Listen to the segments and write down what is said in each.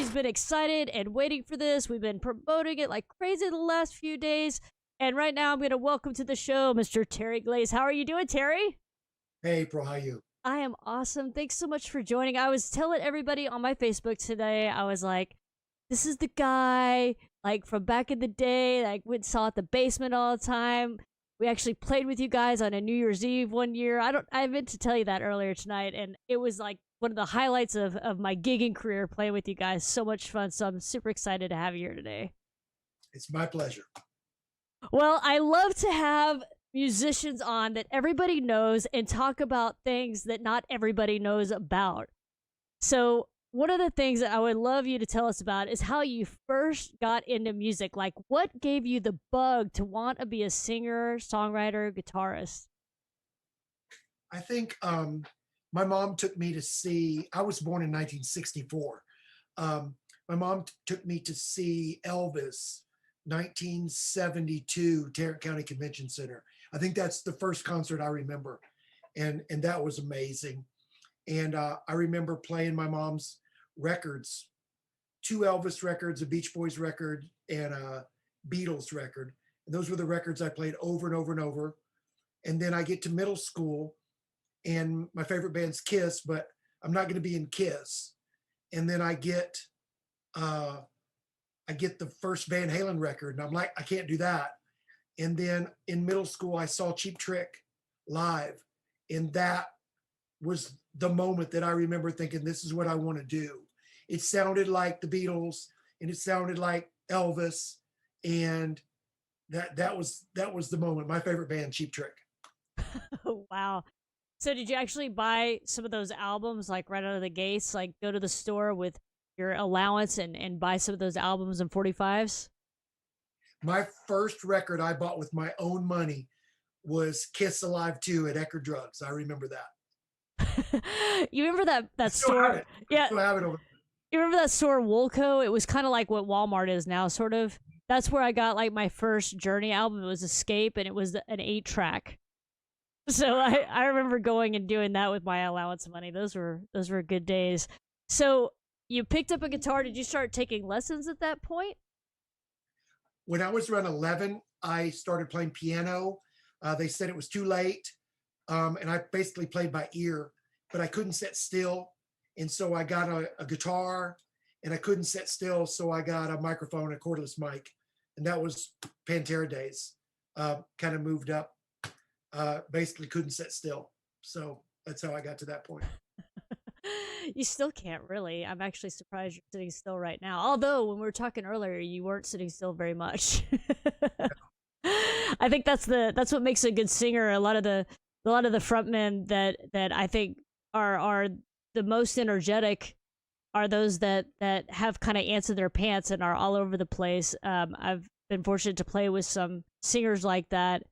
Everybody's been excited and waiting for this. We've been promoting it like crazy the last few days. And right now, I'm going to welcome to the show Mr. Terry Glaze. How are you doing, Terry? Hey, April, how you? I am awesome. Thanks so much for joining. I was telling everybody on my Facebook today, I was like, this is the guy like from back in the day that I went and saw at the basement all the time. We actually played with you guys on a New Year's Eve one year. I meant to tell you that earlier tonight, and it was like one of the highlights of my gigging career playing with you guys. So much fun. So I'm super excited to have you here today. It's my pleasure. Well, I love to have musicians on that everybody knows and talk about things that not everybody knows about. So, one of the things that I would love you to tell us about is how you first got into music. Like, what gave you the bug to want to be a singer, songwriter, guitarist? I think my mom took me to see, I was born in 1964. My mom took me to see Elvis, 1972, Tarrant County Convention Center. I think that's the first concert I remember. And that was amazing. And I remember playing my mom's records, two Elvis records, a Beach Boys record, and a Beatles record. And those were the records I played over and over and over. And then I get to middle school, and my favorite band's Kiss, but I'm not going to be in Kiss. And then I get the first Van Halen record, and I'm like, I can't do that. And then in middle school, I saw Cheap Trick live, and that was the moment that I remember thinking, this is what I want to do. It sounded like the Beatles, and it sounded like Elvis, and that was the moment. My favorite band, Cheap Trick. Wow. So, did you actually buy some of those albums like right out of the gates? Like, go to the store with your allowance and buy some of those albums and 45s? My first record I bought with my own money was Kiss Alive 2 at Eckerd Drugs. I remember that. You remember that Still have store? it. Yeah. Still have it over. You remember that store Woolco? It was kind of like what Walmart is now, sort of. That's where I got like my first Journey album. It was Escape, and it was an 8-track. So I remember going and doing that with my allowance money. Those were good days. So you picked up a guitar. Did you start taking lessons at that point? When I was around 11, I started playing piano. They said it was too late. And I basically played by ear, but I couldn't sit still. And so I got a guitar, and I couldn't sit still. So I got a microphone, a cordless mic. And that was Pantera days. Kind of moved up, basically couldn't sit still. So that's how I got to that point. You still can't really. I'm actually surprised you're sitting still right now. Although when we were talking earlier, you weren't sitting still very much. I think that's what makes a good singer. A lot of the frontmen that I think are the most energetic are those that have kind of ants in their pants and are all over the place. I've been fortunate to play with some singers like that,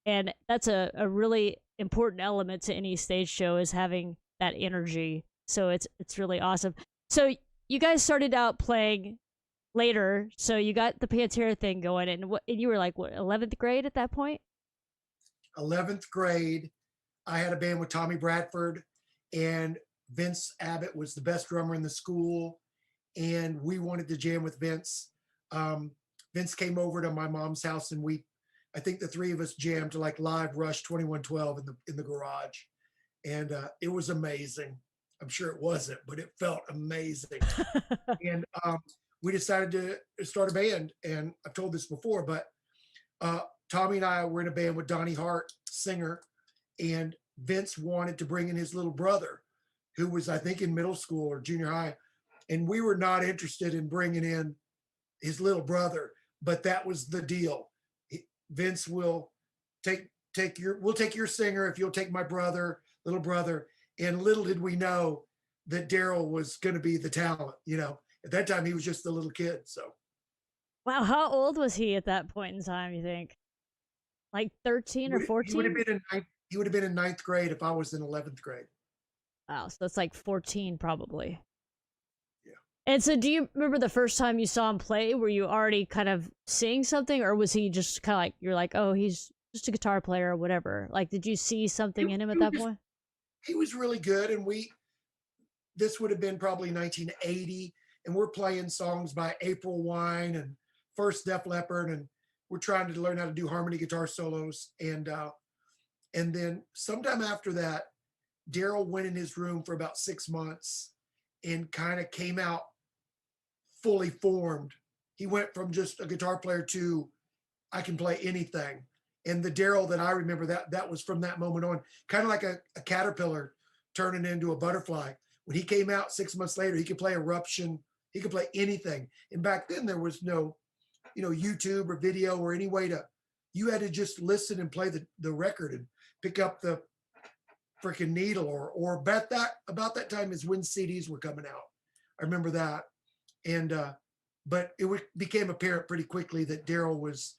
and that's a really important element to any stage show is having that energy. So it's really awesome. So you guys started out playing later, so you got the Pantera thing going, and you were like what 11th grade at that point? 11th grade, I had a band with Tommy Bradford, and Vince Abbott was the best drummer in the school, and we wanted to jam with Vince. Vince came over to my mom's house, and I think the three of us jammed to like live Rush 2112 in the garage, and it was amazing. I'm sure it wasn't, but it felt amazing. And we decided to start a band, and I've told this before, but Tommy and I were in a band with Donnie Hart, singer, and Vince wanted to bring in his little brother, who was, I think, in middle school or junior high, and we were not interested in bringing in his little brother, but that was the deal. Vince will take your singer if you'll take my little brother. And little did we know that Darrell was going to be the talent. At that time he was just a little kid. So, Wow, how old was he at that point in time? You think like 13 or he 14? he would have been in ninth grade if I was in 11th grade. Wow, so that's like 14 probably. Yeah. And so do you remember the first time you saw him play? Were you already kind of seeing something, or was he just kind of like, you're like, oh, he's just a guitar player or whatever? Like, did you see something in him at that point? He was really good. And this would have been probably 1980. and we're playing songs by April Wine and First Def Leppard, and we're trying to learn how to do harmony guitar solos. And then sometime after that, Darrell went in his room for about 6 months and kind of came out fully formed. He went from just a guitar player to I can play anything. And the Darrell that I remember, that was from that moment on, kind of like a caterpillar turning into a butterfly. When he came out 6 months later, he could play Eruption, he could play anything. And back then there was no, YouTube or video or any way to, you had to just listen and play the record and pick up the freaking needle, or about that time is when CDs were coming out. I remember that. And but became apparent pretty quickly that Darrell was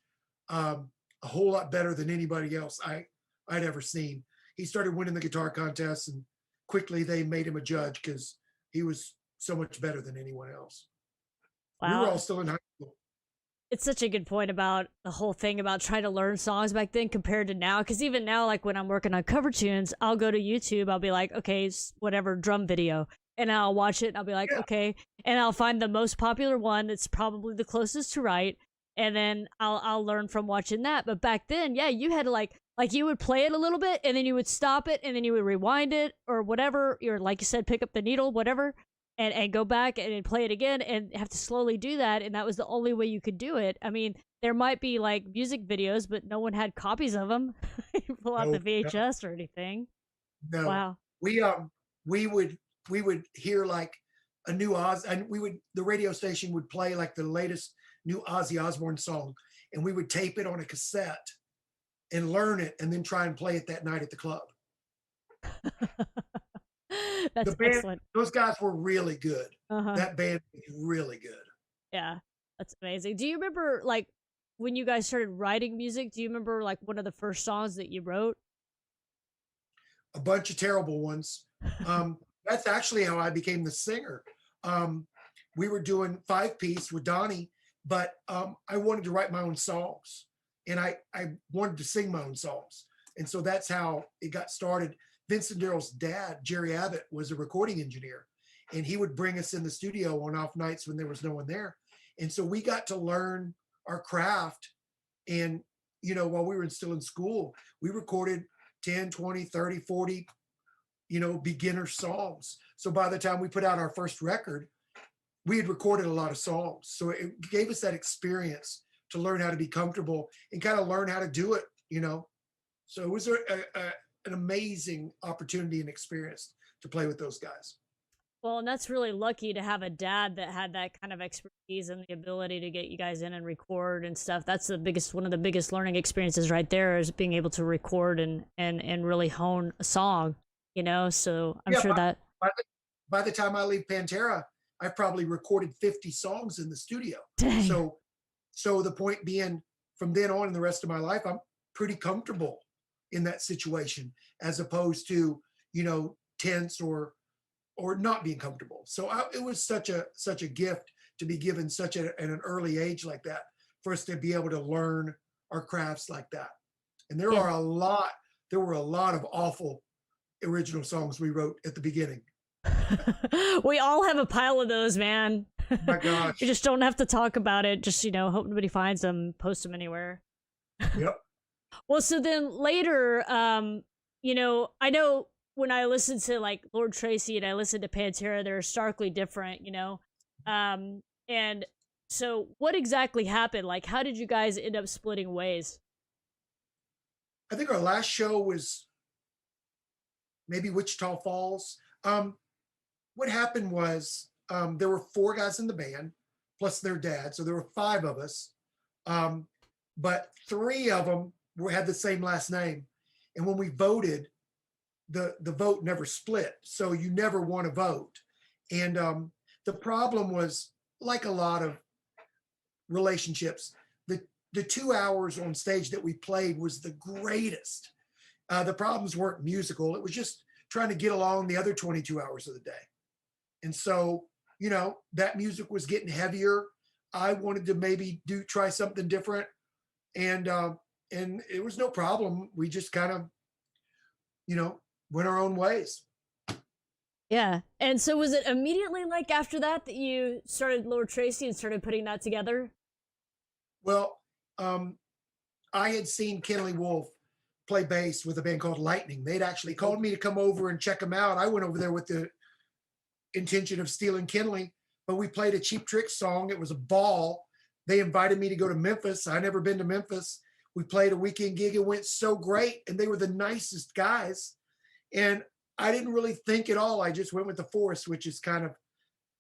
a whole lot better than anybody else I'd ever seen. He started winning the guitar contests, and quickly they made him a judge because he was so much better than anyone else. We were Wow. all still in high school. It's such a good point about the whole thing about trying to learn songs back then compared to now. Because even now, like when I'm working on cover tunes, I'll go to YouTube. I'll be like, okay, whatever drum video, and I'll watch it. And I'll be like, Yeah. okay, and I'll find the most popular one that's probably the closest to right, and then I'll learn from watching that. But back then, yeah, you had to like you would play it a little bit, and then you would stop it, and then you would rewind it or whatever. Or like you said, pick up the needle, whatever, and go back and play it again and have to slowly do that. And that was the only way you could do it. I mean, there might be like music videos, but no one had copies of them. You pull out the No, VHS or anything. no. Wow. We would hear like a new Oz, and the radio station would play like the latest new Ozzy Osbourne song, and we would tape it on a cassette and learn it, and then try and play it that night at the club. That's The band, excellent. those guys were really good. Uh-huh. That band was really good. Yeah, that's amazing. Do you remember like when you guys started writing music? Do you remember like one of the first songs that you wrote? A bunch of terrible ones. That's actually how I became the singer. We were doing 5-piece with Donnie, but I wanted to write my own songs, and I wanted to sing my own songs. And so that's how it got started. Vincent Darrell's dad, Jerry Abbott, was a recording engineer, and he would bring us in the studio on off nights when there was no one there. And so we got to learn our craft. And, while we were still in school, we recorded 10, 20, 30, 40, beginner songs. So by the time we put out our first record, we had recorded a lot of songs. So it gave us that experience to learn how to be comfortable and kind of learn how to do it, So it was an amazing opportunity and experience to play with those guys. Well, and that's really lucky to have a dad that had that kind of expertise and the ability to get you guys in and record and stuff. That's one of the biggest learning experiences right there, is being able to record and really hone a song, So I'm sure that by the time I leave Pantera, I've probably recorded 50 songs in the studio. Dang. So the point being, from then on in the rest of my life, I'm pretty comfortable in that situation, as opposed to, tense or not being comfortable. So it was such a gift to be given at an early age like that, for us to be able to learn our crafts like that. And there were a lot of awful original songs we wrote at the beginning. We all have a pile of those, man. Oh my gosh. You just don't have to talk about it. Just, hope nobody finds them, post them anywhere. Yep. Well, so then later, I know when I listen to like Lord Tracy and I listen to Pantera, they're starkly different, and so what exactly happened? Like, how did you guys end up splitting ways? I think our last show was maybe Wichita Falls. What happened was, there were 4 guys in the band plus their dad, so there were 5 of us. But 3 of them had the same last name, and when we voted, the vote never split, so you never won a vote. And the problem was, like a lot of relationships, the 2 hours on stage that we played was the greatest. The problems weren't musical; it was just trying to get along the other 22 hours of the day. And so, that music was getting heavier. I wanted to maybe try something different, and it was no problem. We just kind of, went our own ways. Yeah. And so was it immediately like after that that you started Lord Tracy and started putting that together? Well, um, I had seen Kenley Wolf play bass with a band called Lightning. They'd actually called me to come over and check them out. I went over there with the intention of stealing Kenley, but we played a Cheap Trick song. It was a ball. They invited me to go to Memphis. I never been to Memphis. We played a weekend gig. It went so great, and they were the nicest guys. And I didn't really think at all. I just went with the force, which is kind of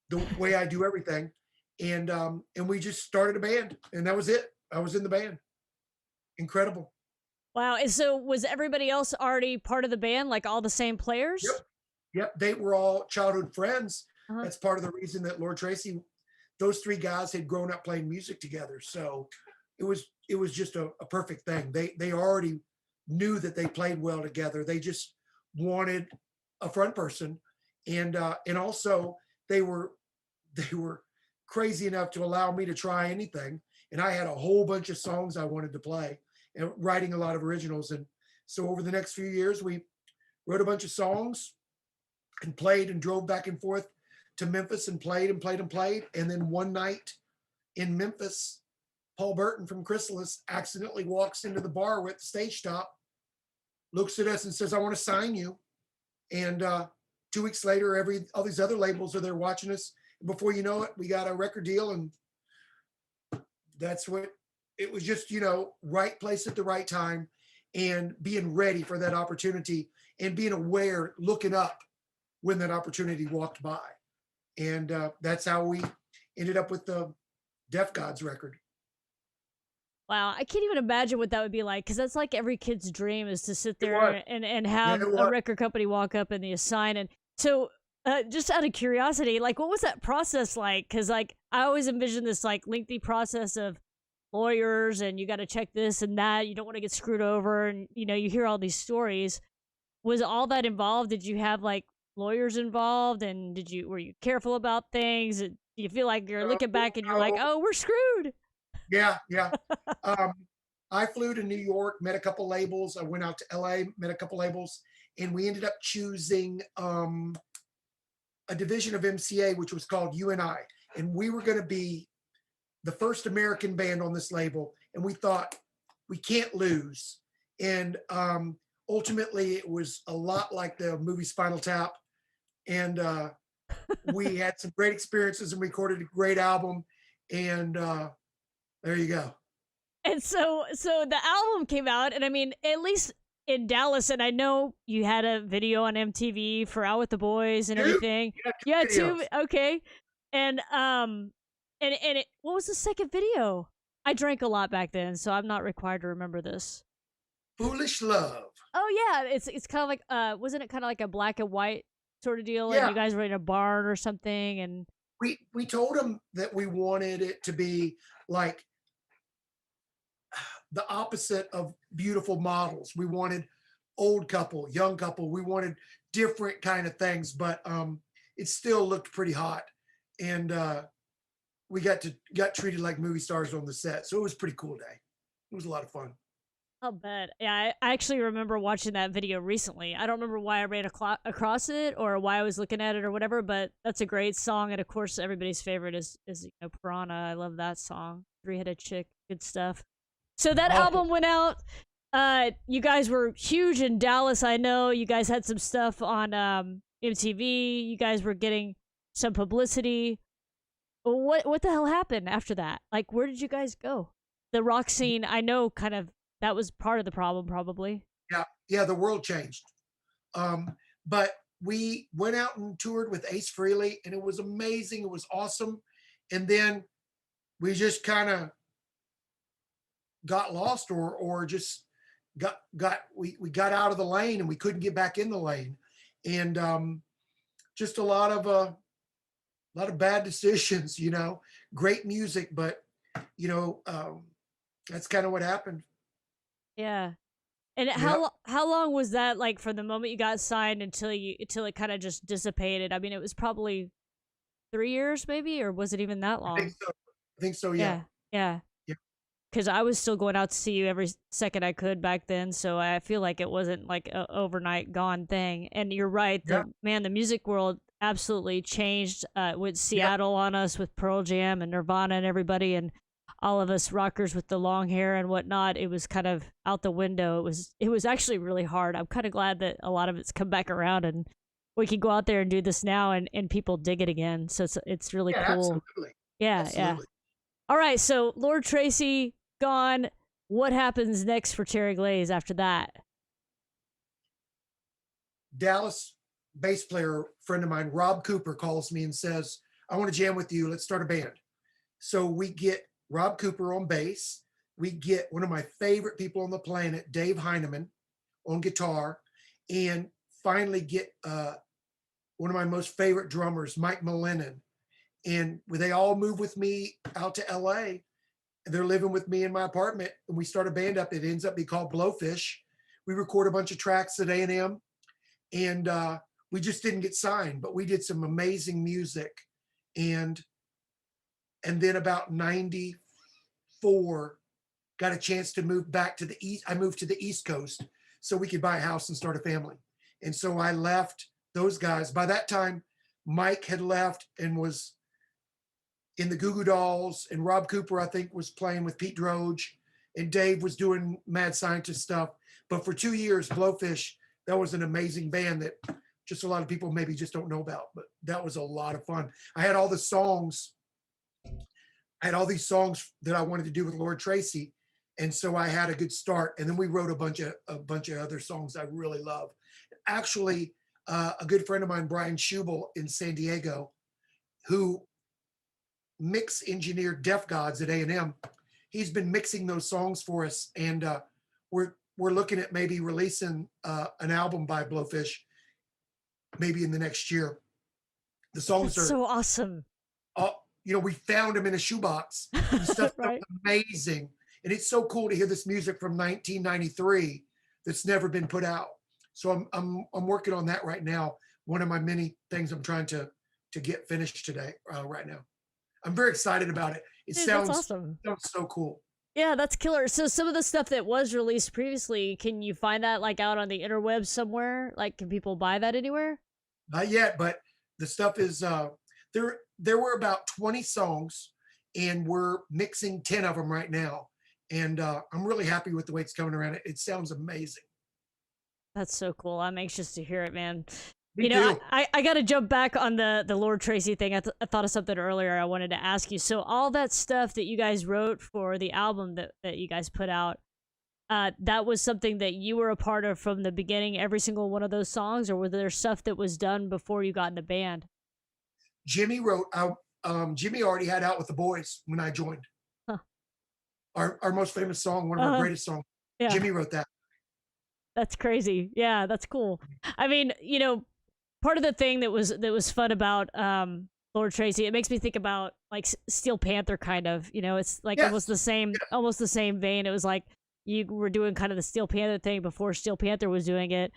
the way I do everything. And we just started a band, and that was it. I was in the band. Incredible. Wow. And so was everybody else already part of the band, like all the same Yep. players? Yep. They were all childhood friends. Uh-huh. That's part of the reason that Lord Tracy, those three guys had grown up playing music together. So it was just a perfect thing. They already knew that they played well together. They just wanted a front person. And also they were they were crazy enough to allow me to try anything. And I had a whole bunch of songs I wanted to play and writing a lot of originals. And so over the next few years, we wrote a bunch of songs and played and drove back and forth to Memphis and played and played and played. And then one night in Memphis, Paul Burton from Chrysalis accidentally walks into the bar with the stage stop, looks at us and says, "I want to sign you." And 2 weeks later, all these other labels are there watching us. And before you know it, we got a record deal, and that's what it was. Just right place at the right time, and being ready for that opportunity, and being aware, looking up when that opportunity walked by. And that's how we ended up with the Deaf Gods record. Wow, I can't even imagine what that would be like because that's like every kid's dream is to sit It was. there and Yeah, have it a was. record company walk up and the assign. And so, just out of curiosity, like, what was that process like? Because like I always envision this like lengthy process of lawyers and you got to check this and that. You don't want to get screwed over, and you hear all these stories. Was all that involved? Did you have like lawyers involved, and were you careful about things? Do you feel like you're looking back and you're like, No, oh, we're screwed? yeah, yeah. Um, I flew to New York, met a couple labels. I went out to LA, met a couple labels, and we ended up choosing a division of MCA, which was called UNI. And we were going to be the first American band on this label. And we thought, we can't lose. And ultimately, it was a lot like the movie Spinal Tap. And we had some great experiences and recorded a great album. And there you go. And so the album came out, and I mean, at least in Dallas, and I know you had a video on MTV for Out with the Boys and Dude, everything. yeah, You had 2 videos. two, okay. And what was the second video? I drank a lot back then, so I'm not required to remember this. Foolish Love. Oh yeah, it's kind of like wasn't it kind of like a black and white sort of deal, and Yeah, you guys were in a barn or something, and we told them that we wanted it to be like the opposite of beautiful models. We wanted old couple, young couple. We wanted different kind of things, but it still looked pretty hot. And we got treated like movie stars on the set. So it was a pretty cool day. It was a lot of fun. I'll bet. Yeah, I actually remember watching that video recently. I don't remember why I ran across it or why I was looking at it or whatever, but that's a great song. And of course, everybody's favorite is Piranha. I love that song. Three Headed Chick, good stuff. So that Awful. album went out. You guys were huge in Dallas. I know you guys had some stuff on MTV. You guys were getting some publicity. What the hell happened after that? Like, where did you guys go? The rock scene, I know, kind of that was part of the problem, probably. Yeah, yeah, the world changed. But we went out and toured with Ace Frehley, and it was amazing. It was awesome. And then we just kind of got lost, or just we got out of the lane, and we couldn't get back in the lane. And just a lot of bad decisions. Great music, but you know that's kind of what happened. Yeah. And Yep. how long was that like from the moment you got signed until it kind of just dissipated? I mean, it was probably 3 years, maybe, or was it even that I think long? so. I think so. Yeah. Yeah, yeah. Yeah. because I was still going out to see you every second I could back then. So I feel like it wasn't like a overnight gone thing. And you're right, Yeah. the music world absolutely changed with Yep. Seattle on us with Pearl Jam and Nirvana and everybody and all of us rockers with the long hair and whatnot. It was kind of out the window. It was actually really hard. I'm kind of glad that a lot of it's come back around and we can go out there and do this now and people dig it again. So it's really Yeah, cool. absolutely. Yeah, yeah. Absolutely. All right, so Lord Tracy gone. What happens next for Terry Glaze after that? Dallas bass player friend of mine, Rob Cooper, calls me and says, I want to jam with you. Let's start a band. So we get Rob Cooper on bass. We get one of my favorite people on the planet, Dave Heineman, on guitar, and finally get one of my most favorite drummers, Mike Millenan. And they all move with me out to LA. And they're living with me in my apartment. And we start a band up. It ends up being called Blowfish. We record a bunch of tracks at A&M. And we just didn't get signed, but we did some amazing music. And then about 94, got a chance to move back to the East. I moved to the East Coast so we could buy a house and start a family. And so I left those guys. By that time, Mike had left and was in the Goo Goo Dolls, and Rob Cooper, I think, was playing with Pete Droge, and Dave was doing Mad Scientist stuff. But for 2 years, Blowfish, that was an amazing band that just a lot of people maybe just don't know about, but that was a lot of fun. I had all these songs that I wanted to do with Lord Tracy. And so I had a good start. And then we wrote a bunch of other songs I really love. Actually, a good friend of mine, Brian Schubel in San Diego, who mix engineered Deaf Gods at A&M. He's been mixing those songs for us. And we're looking at maybe releasing an album by Blowfish maybe in the next year. The songs That's are so awesome. We found them in a shoebox. The stuff Right. is amazing. And it's so cool to hear this music from 1993 that's never been put out. So I'm working on that right now. One of my many things I'm trying to get finished today, right now. I'm very excited about it. It Dude, sounds that's awesome. so cool. Yeah, that's killer. So some of the stuff that was released previously, can you find that like out on the interwebs somewhere? Like, can people buy that anywhere? Not yet, but the stuff is there were about 20 songs, and we're mixing 10 of them right now. And I'm really happy with the way it's coming around. It sounds amazing. That's so cool. I'm anxious to hear it, man. Me too. I got to jump back on the Lord Tracy thing. I thought of something earlier I wanted to ask you. So all that stuff that you guys wrote for the album that you guys put out, that was something that you were a part of from the beginning, every single one of those songs, or was there stuff that was done before you got in the band? Jimmy wrote out. Jimmy already had Out with the Boys when I joined. Huh. Our most famous song, one of our greatest songs. Yeah. Jimmy wrote that. That's crazy. Yeah, that's cool. I mean, part of the thing that was fun about Lord Tracy, it makes me think about like Steel Panther kind of, it's like Yes. almost the same vein. It was like you were doing kind of the Steel Panther thing before Steel Panther was doing it,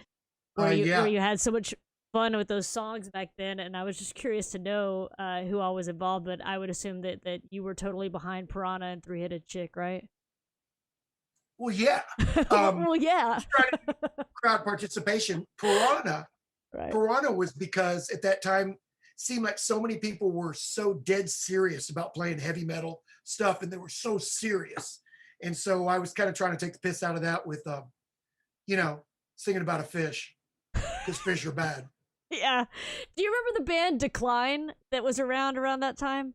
where you had so much fun with those songs back then. And I was just curious to know who all was involved, but I would assume that you were totally behind Piranha and Three Headed Chick, right? Well, yeah. Well, yeah. Trying to get crowd participation. Piranha. Right. Piranha was because at that time seemed like so many people were so dead serious about playing heavy metal stuff, and they were so serious. And so I was kind of trying to take the piss out of that with, singing about a fish, because fish are bad. Yeah. Do you remember the band Decline that was around that time?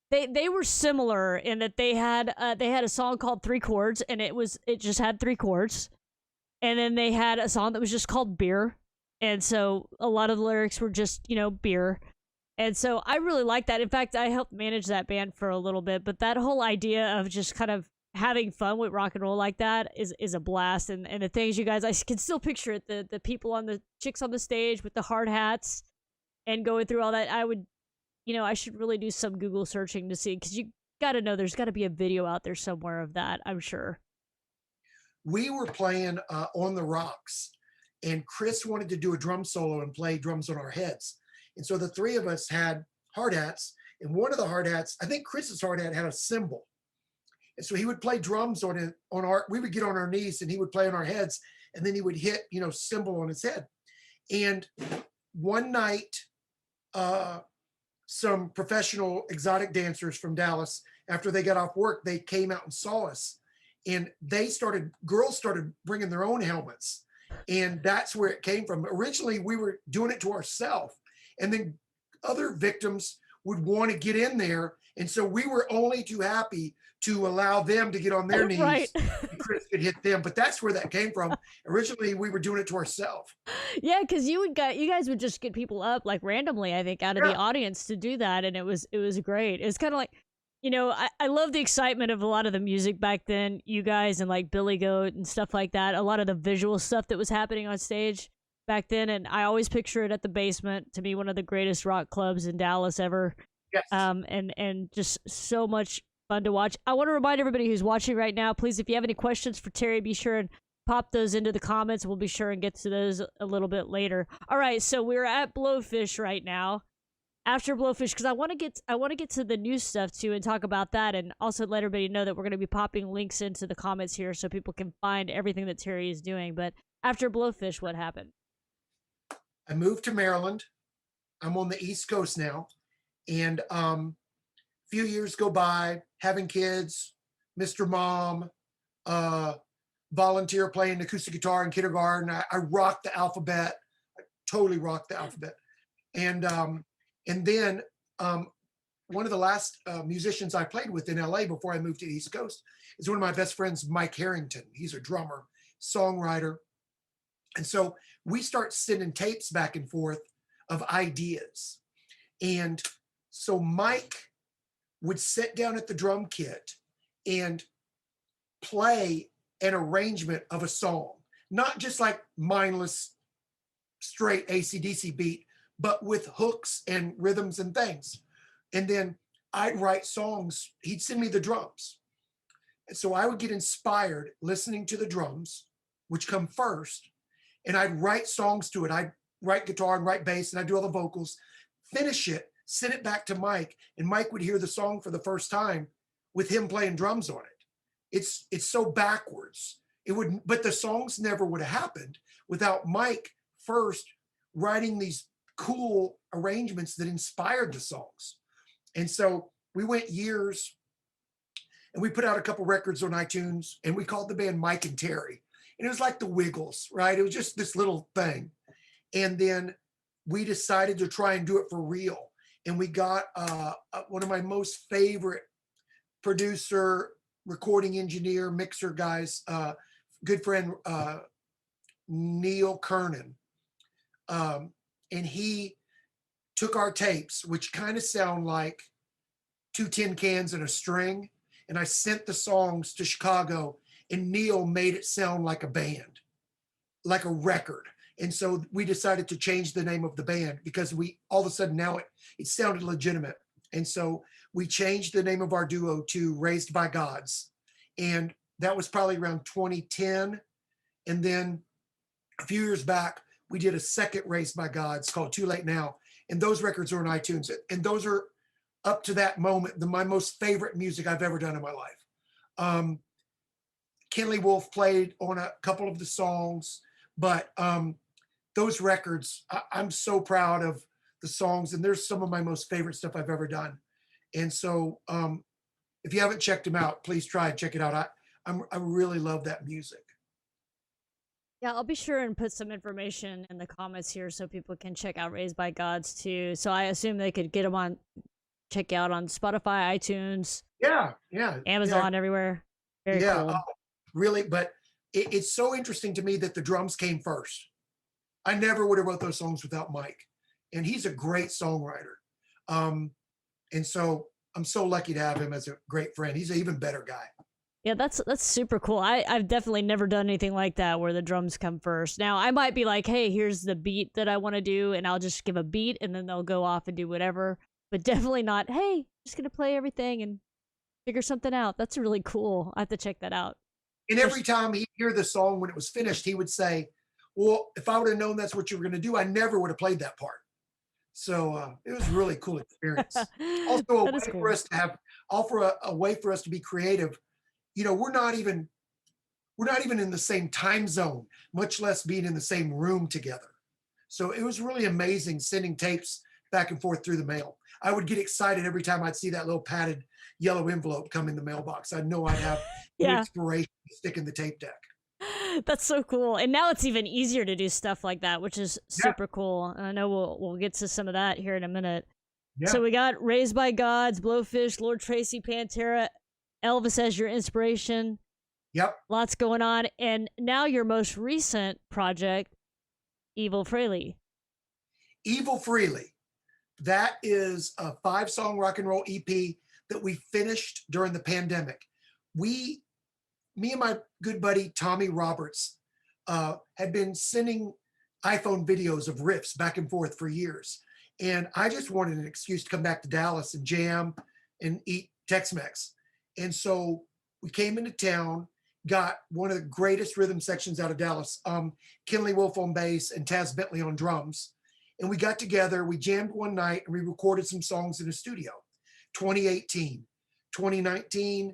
They were similar in that they had a song called Three Chords, and it just had three chords. And then they had a song that was just called Beer. And so a lot of the lyrics were just, beer. And so I really like that. In fact, I helped manage that band for a little bit, but that whole idea of just kind of having fun with rock and roll like that is a blast. And the things you guys, I can still picture it, the people chicks on the stage with the hard hats and going through all that. I should really do some Google searching to see, because you got to know there's got to be a video out there somewhere of that, I'm sure. We were playing On the Rocks, and Chris wanted to do a drum solo and play drums on our heads. And so the three of us had hard hats, and one of the hard hats, I think Chris's hard hat had a cymbal. And so he would play drums on it, on our, we would get on our knees and he would play on our heads, and then he would hit, cymbal on his head. And one night, some professional exotic dancers from Dallas, after they got off work, they came out and saw us, and girls started bringing their own helmets. And that's where it came from. Originally, we were doing it to ourselves, and then other victims would want to get in there. And so we were only too happy to allow them to get on their knees. Right. And Chris could hit them. But that's where that came from. Originally, we were doing it to ourselves. Yeah, because you guys would just get people up like randomly, I think, out of the audience to do that, and it was great. It was kind of like, I love the excitement of a lot of the music back then. You guys and like Billy Goat and stuff like that. A lot of the visual stuff that was happening on stage back then, and I always picture it at the Basement. To me, one of the greatest rock clubs in Dallas ever. Yes. And just so much fun to watch. I want to remind everybody who's watching right now, please, if you have any questions for Terry, be sure and pop those into the comments. We'll be sure and get to those a little bit later. All right, so we're at Blowfish right now. After Blowfish, because I want to get to the new stuff too and talk about that, and also let everybody know that we're going to be popping links into the comments here so people can find everything that Terry is doing. But after Blowfish, what happened? I moved to Maryland. I'm on the East Coast now. And a few years go by, having kids, Mr. Mom, volunteer playing acoustic guitar in kindergarten. I rocked the alphabet. I totally rocked the alphabet. And then one of the last musicians I played with in LA before I moved to the East Coast is one of my best friends, Mike Harrington. He's a drummer, songwriter. And so we start sending tapes back and forth of ideas. And so Mike would sit down at the drum kit and play an arrangement of a song, not just like mindless, straight AC/DC beat, but with hooks and rhythms and things. And then I'd write songs. He'd send me the drums. And so I would get inspired listening to the drums, which come first, and I'd write songs to it. I'd write guitar and write bass, and I'd do all the vocals, finish it, send it back to Mike, and Mike would hear the song for the first time with him playing drums on it. It's so backwards. But the songs never would have happened without Mike first writing these cool arrangements that inspired the songs. And so we went years, and we put out a couple records on iTunes, and we called the band Mike and Terry. And it was like the Wiggles, right? It was just this little thing. And then we decided to try and do it for real. And we got one of my most favorite producer, recording engineer, mixer guys, good friend, Neil Kernan. And he took our tapes, which kind of sound like 2 tin cans and a string. And I sent the songs to Chicago, and Neil made it sound like a band, like a record. And so we decided to change the name of the band because all of a sudden now it sounded legitimate. And so we changed the name of our duo to Raised by Gods. And that was probably around 2010. And then a few years back, we did a second Raised by Gods called Too Late Now. And those records are on iTunes. And those are, up to that moment, my most favorite music I've ever done in my life. Kenley Wolf played on a couple of the songs, but those records, I'm so proud of the songs, and there's some of my most favorite stuff I've ever done. And so if you haven't checked them out, please try and check it out. I really love that music. Yeah, I'll be sure and put some information in the comments here so people can check out Raised by Gods too. So I assume they could get them check out on Spotify, iTunes. Yeah. Amazon, everywhere. Very cool. Really, but it's so interesting to me that the drums came first. I never would have wrote those songs without Mike, and he's a great songwriter. And so I'm so lucky to have him as a great friend. He's an even better guy. Yeah, that's super cool. I've definitely never done anything like that where the drums come first. Now, I might be like, hey, here's the beat that I want to do, and I'll just give a beat, and then they'll go off and do whatever. But definitely not, hey, just going to play everything and figure something out. That's really cool. I have to check that out. And every time he'd hear the song when it was finished, he would say, well, if I would have known that's what you were going to do, I never would have played that part. So it was a really cool experience. Also, a way for us to be creative we're not even in the same time zone, much less being in the same room together. So it was really amazing sending tapes back and forth through the mail. I would get excited every time I'd see that little padded yellow envelope come in the mailbox. I know I'd have new Yeah. inspiration to stick in the tape deck. That's so cool. And now it's even easier to do stuff like that, which is Yeah, super cool. And I know we'll get to some of that here in a minute. yeah, So we got Raised by Gods, Blowfish, Lord Tracy, Pantera, Elvis as your inspiration. yep. Lots going on. And now your most recent project, Evel Frehley. Evel Frehley. That is a 5-song rock and roll EP that we finished during the pandemic. Me and my good buddy Tommy Roberts had been sending iPhone videos of riffs back and forth for years. And I just wanted an excuse to come back to Dallas and jam and eat Tex-Mex. And so we came into town, got one of the greatest rhythm sections out of Dallas, Kenley Wolf on bass and Taz Bentley on drums. And we got together, we jammed one night and we recorded some songs in the studio. 2018, 2019,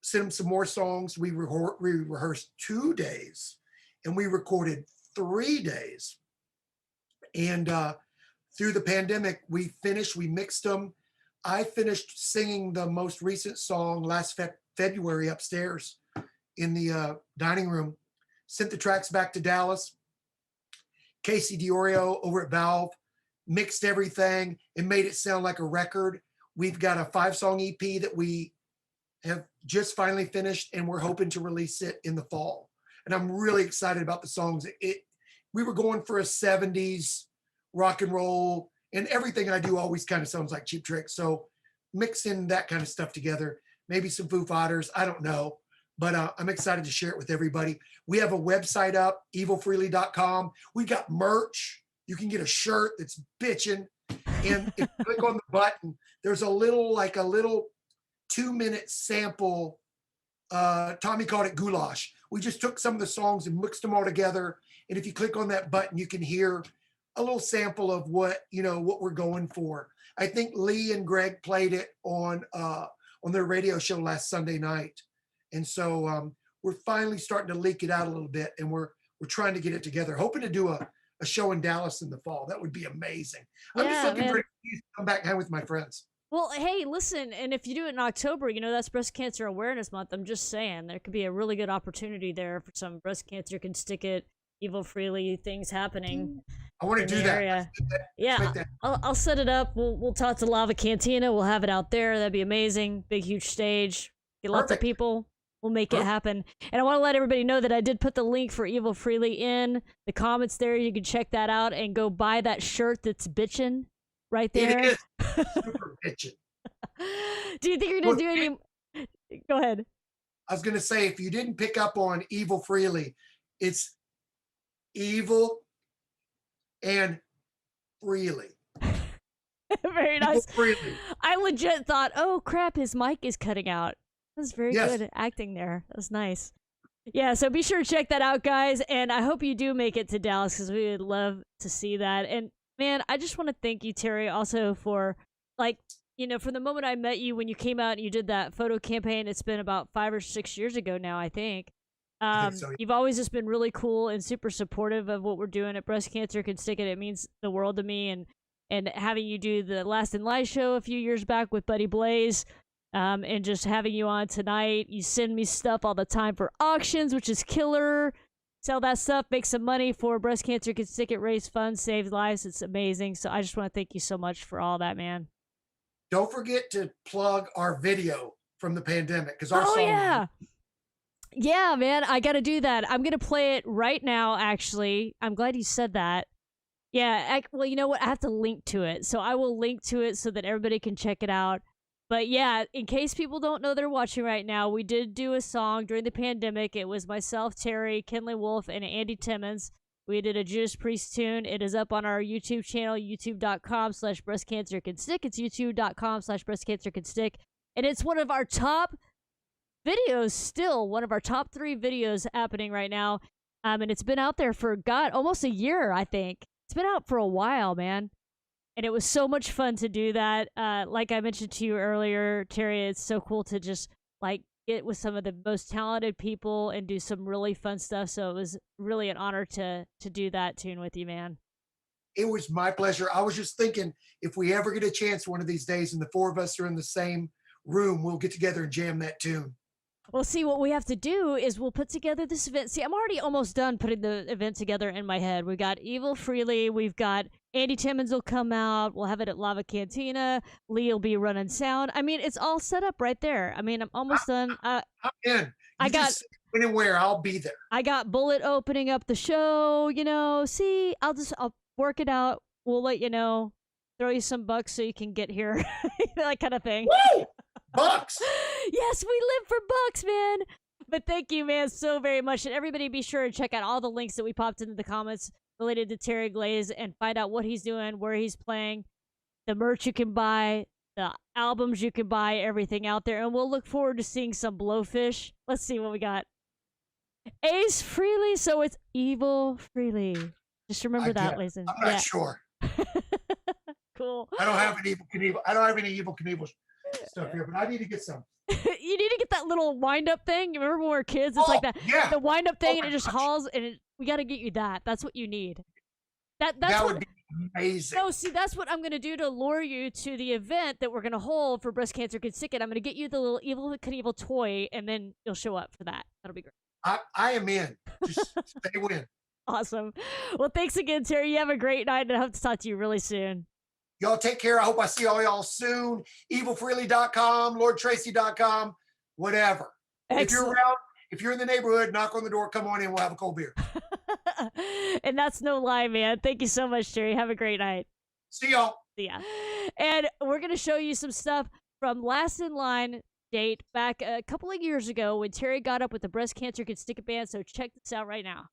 sent them some more songs. We rehearsed 2 days and we recorded 3 days. And through the pandemic, we mixed them. I finished singing the most recent song last February upstairs in the dining room, sent the tracks back to Dallas. Casey DiOrio over at Valve mixed everything and made it sound like a record. We've got a 5-song EP that we have just finally finished and we're hoping to release it in the fall. And I'm really excited about the songs. We were going for a 70s rock and roll, and everything I do always kind of sounds like Cheap Trick. So mixing that kind of stuff together, maybe some Foo Fighters, I don't know. But I'm excited to share it with everybody. We have a website up, evelfrehley.com. We got merch. You can get a shirt that's bitching. And if you click on the button, there's a little 2-minute sample. Tommy called it goulash. We just took some of the songs and mixed them all together. And if you click on that button, you can hear a little sample of what we're going for. I think Lee and Greg played it on their radio show last Sunday night. And so we're finally starting to leak it out a little bit, and we're trying to get it together, hoping to do a show in Dallas in the fall. That would be amazing. I'm just looking for an excuse to come back and hang with my friends. Well, hey, listen, and if you do it in October, that's Breast Cancer Awareness Month. I'm just saying, there could be a really good opportunity there for some breast cancer can stick it, Evel Frehley things happening. I want to do that. Area. Let's make Yeah, that. I'll set it up. We'll talk to Lava Cantina. We'll have it out there. That'd be amazing. Big, huge stage. Get lots of Perfect. people. We'll make it happen. And I want to let everybody know that I did put the link for Evel Frehley in the comments there. You can check that out and go buy that shirt that's bitchin' right there. It is super bitchin'. Do you think you're going to do any... Go ahead. I was going to say, if you didn't pick up on Evel Frehley, it's evil and freely. Very nice. Evel Frehley. I legit thought, oh crap, his mic is cutting out. That was very Yes. good acting there. That was nice. Yeah, so be sure to check that out, guys. And I hope you do make it to Dallas because we would love to see that. And man, I just want to thank you, Terry, also for from the moment I met you when you came out and you did that photo campaign. It's been about 5 or 6 years ago now, I think. I think so, yeah. You've always just been really cool and super supportive of what we're doing at Breast Cancer Can Stick It. It means the world to me. And having you do the Last in Live show a few years back with Buddy Blaze. And just having you on tonight. You send me stuff all the time for auctions, which is killer. Sell that stuff, make some money for Breast Cancer Can Stick It, raise funds, save lives. It's amazing. So I just want to thank you so much for all that, man. Don't forget to plug our video from the pandemic, because our song. Yeah, man, I got to do that. I'm going to play it right now, actually. I'm glad you said that. Yeah, well, you know what? I have to link to it. So I will link to it so that everybody can check it out. But yeah, in case people don't know they're watching right now, we did do a song during the pandemic. It was myself, Terry, Kenley Wolf, and Andy Timmons. We did a Judas Priest tune. It is up on our YouTube channel, youtube.com/breastcancercanstick. It's youtube.com/breastcancercanstick. And it's one of our top videos still, one of our top 3 videos happening right now. And it's been out there for, almost a year, I think. It's been out for a while, man. And it was so much fun to do that. Like I mentioned to you earlier, Terry, it's so cool to just get get with some of the most talented people and do some really fun stuff. So it was really an honor to do that tune with you, man. It was my pleasure. I was just thinking, if we ever get a chance one of these days and the four of us are in the same room, we'll get together and jam that tune. Well, see, what we have to do is we'll put together this event. See, I'm already almost done putting the event together in my head. We got Evel Frehley. We've got Andy Timmons will come out. We'll have it at Lava Cantina. Lee will be running sound. I mean, it's all set up right there. I mean, I'm almost done. I'm in. You I got just say when and where, I'll be there. I got Bullet opening up the show. You know, see, I'll work it out. We'll let you know. Throw you some bucks so you can get here, that kind of thing. Woo! Bucks. Yes, we live for bucks, man. But thank you, man, so very much. And everybody be sure to check out all the links that we popped into the comments related to Terry Glaze and find out what he's doing, where he's playing, the merch you can buy, the albums you can buy, everything out there. And we'll look forward to seeing some Blowfish. Let's see what we got. Ace Frehley, so it's Evel Frehley. Just remember that, ladies and I'm not sure. Cool. I don't have any Evel Knievel stuff here, but I need to get some. You need to get that little wind-up thing. You remember when we were kids? It's like that. Yeah. The wind-up thing, and it just hauls, and we got to get you that. That's what you need. That would be amazing. No, see, that's what I'm going to do to lure you to the event that we're going to hold for Breast Cancer Kids Ticket. I'm going to get you the little Evel Knievel toy, and then you'll show up for that. That'll be great. I am in. Just stay in. Awesome. Well, thanks again, Terry. You have a great night, and I hope to talk to you really soon. Y'all take care. I hope I see all y'all soon. EvelFrehley.com, LordTracy.com, whatever. Excellent. If you're around, if you're in the neighborhood, knock on the door, come on in, we'll have a cold beer. And that's no lie, man. Thank you so much, Terry. Have a great night. See y'all. See ya. And we're going to show you some stuff from Last in Line date back a couple of years ago when Terry got up with the Breast Cancer Kids Ticket Band. So check this out right now.